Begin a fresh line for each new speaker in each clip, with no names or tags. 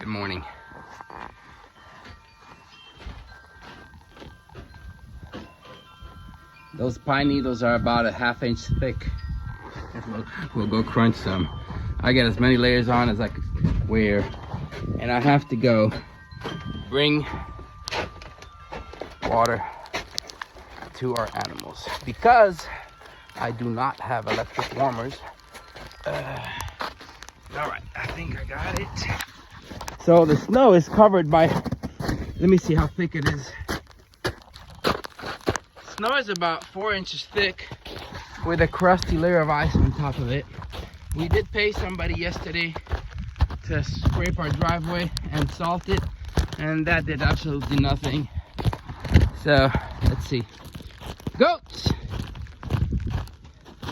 morning. Those pine needles are about a ½ inch thick. We'll go crunch some. I get as many layers on as I could wear, and I have to go bring water to our animals because I do not have electric warmers. All right, I think I got it. So the snow is covered by, let me see how thick it is. Snow is about 4 inches thick with a crusty layer of ice on top of it. We did pay somebody yesterday to scrape our driveway and salt it, and that did absolutely nothing. So let's see. Goats!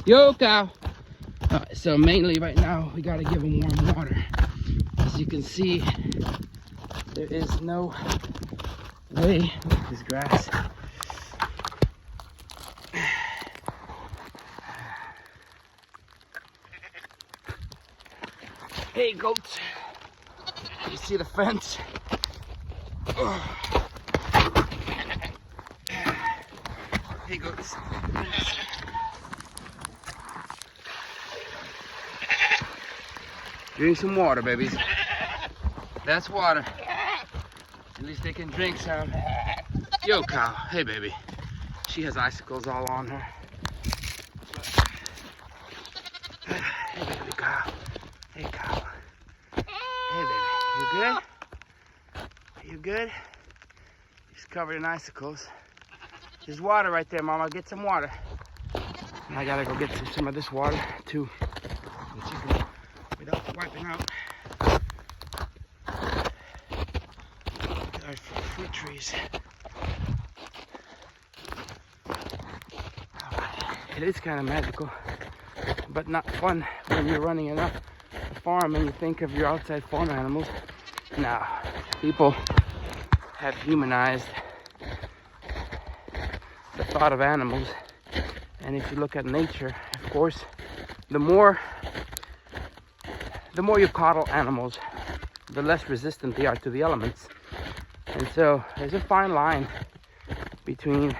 Yo, cow! So mainly right now we gotta give them warm water. As you can see, there is no way. This grass. Hey goats, you see the fence? Hey goats. Drink some water, babies. That's water. At least they can drink some. Yo, cow. Hey, baby. She has icicles all on her. Hey, baby, cow. Hey, cow. Hey, baby. You good? You good? She's covered in icicles. There's water right there, Mama. Get some water. And I gotta go get some of this water, too. Without wiping out our fruit trees. It is kind of magical, but not fun when you're running a farm and you think of your outside farm animals. Now, people have humanized the thought of animals, and if you look at nature, of course, the more you coddle animals, the less resistant they are to the elements. And so there's a fine line between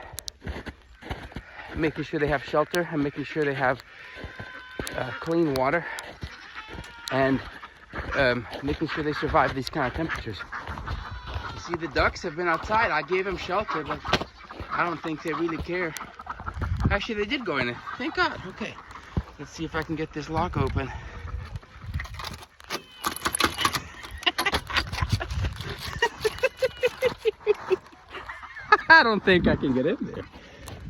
making sure they have shelter and making sure they have clean water and making sure they survive these kind of temperatures. You see, the ducks have been outside. I gave them shelter, but I don't think they really care. Actually, they did go in it. Thank God. Okay, let's see if I can get this lock open. I don't think I can get in there.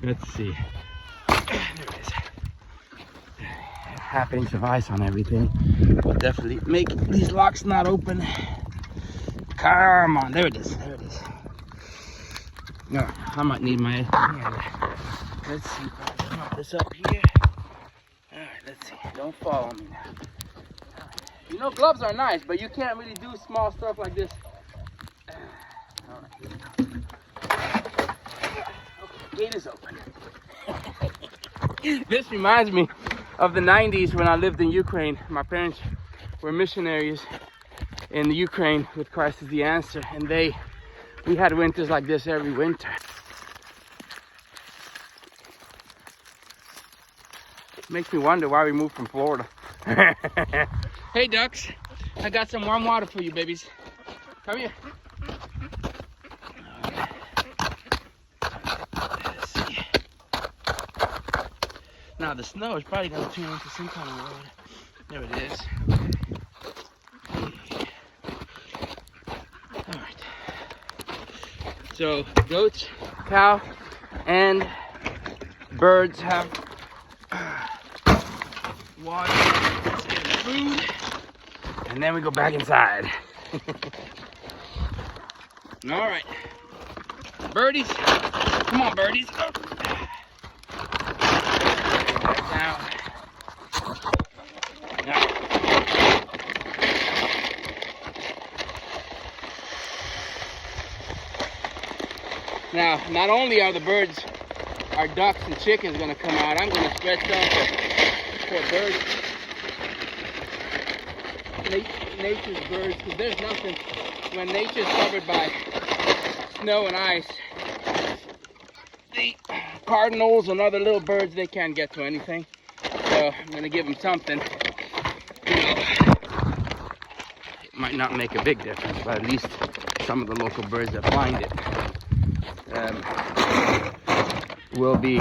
Let's see. There it is. ½ inch of ice on everything will definitely make these locks not open. Come on, there it is. There it is. No, I might need my hand. Let's see if I can pop this up here. All right, let's see. Don't fall on me now. You know, gloves are nice, but you can't really do small stuff like this. All right, here we go. Gate is open. This reminds me of the 90s when I lived in Ukraine. My parents were missionaries in the Ukraine with Christ as the Answer, and we had winters like this every winter. Makes me wonder why we moved from Florida. Hey ducks, I got some warm water for you, babies. Come here. Now the snow is probably going to turn into some kind of road. There it is. Okay. All right. So goats, cow, and birds have water. Let's get them food, and then we go back inside. All right, birdies, come on, birdies. Oh. Now, not only are the birds, our ducks and chickens going to come out, I'm going to spread some for birds. nature's birds, because there's nothing, when nature's covered by snow and ice, the cardinals and other little birds, they can't get to anything. So I'm gonna give them something. You know, it might not make a big difference, but at least some of the local birds that find it will be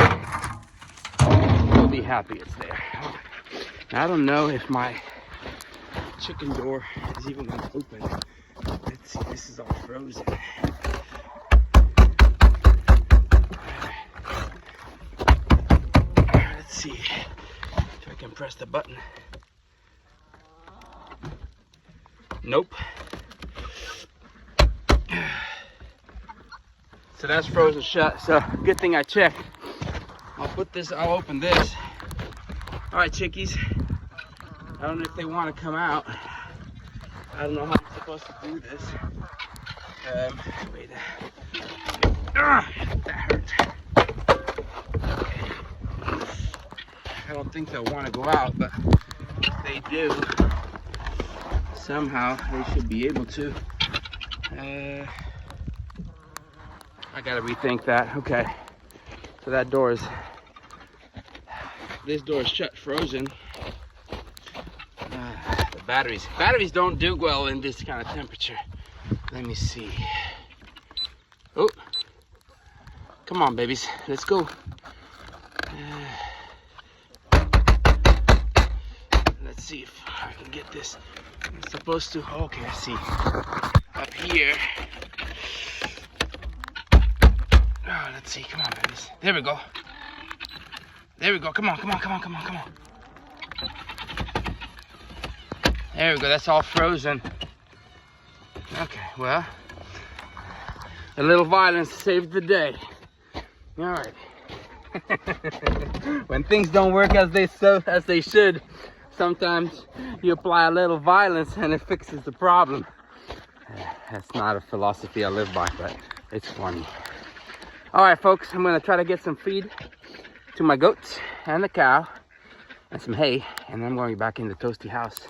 happy it's there. I don't know if my chicken door is even going to open. Let's see, this is all frozen. Let's see if I can press the button. Nope. So that's frozen shut. So good thing I checked. I'll open this. All right, chickies. I don't know if they want to come out. I don't know how I'm supposed to do this. Wait. That hurt. Okay. I don't think they'll want to go out, but if they do, somehow they should be able to. I gotta rethink that. Okay. So that door is. This door is shut, frozen. The batteries don't do well in this kind of temperature. Let me see. Oh, come on, babies, let's go. Let's see if I can get this. I'm supposed to. Okay, I see. Up here. Oh, let's see. Come on, babies. There we go. There we go. Come on. There we go. That's all frozen. Okay, well, a little violence saved the day. All right. When things don't work as they should, sometimes you apply a little violence and it fixes the problem. That's not a philosophy I live by, but it's funny. All right, folks, I'm gonna try to get some feed to my goats and the cow and some hay, and then I'm going back in the toasty house.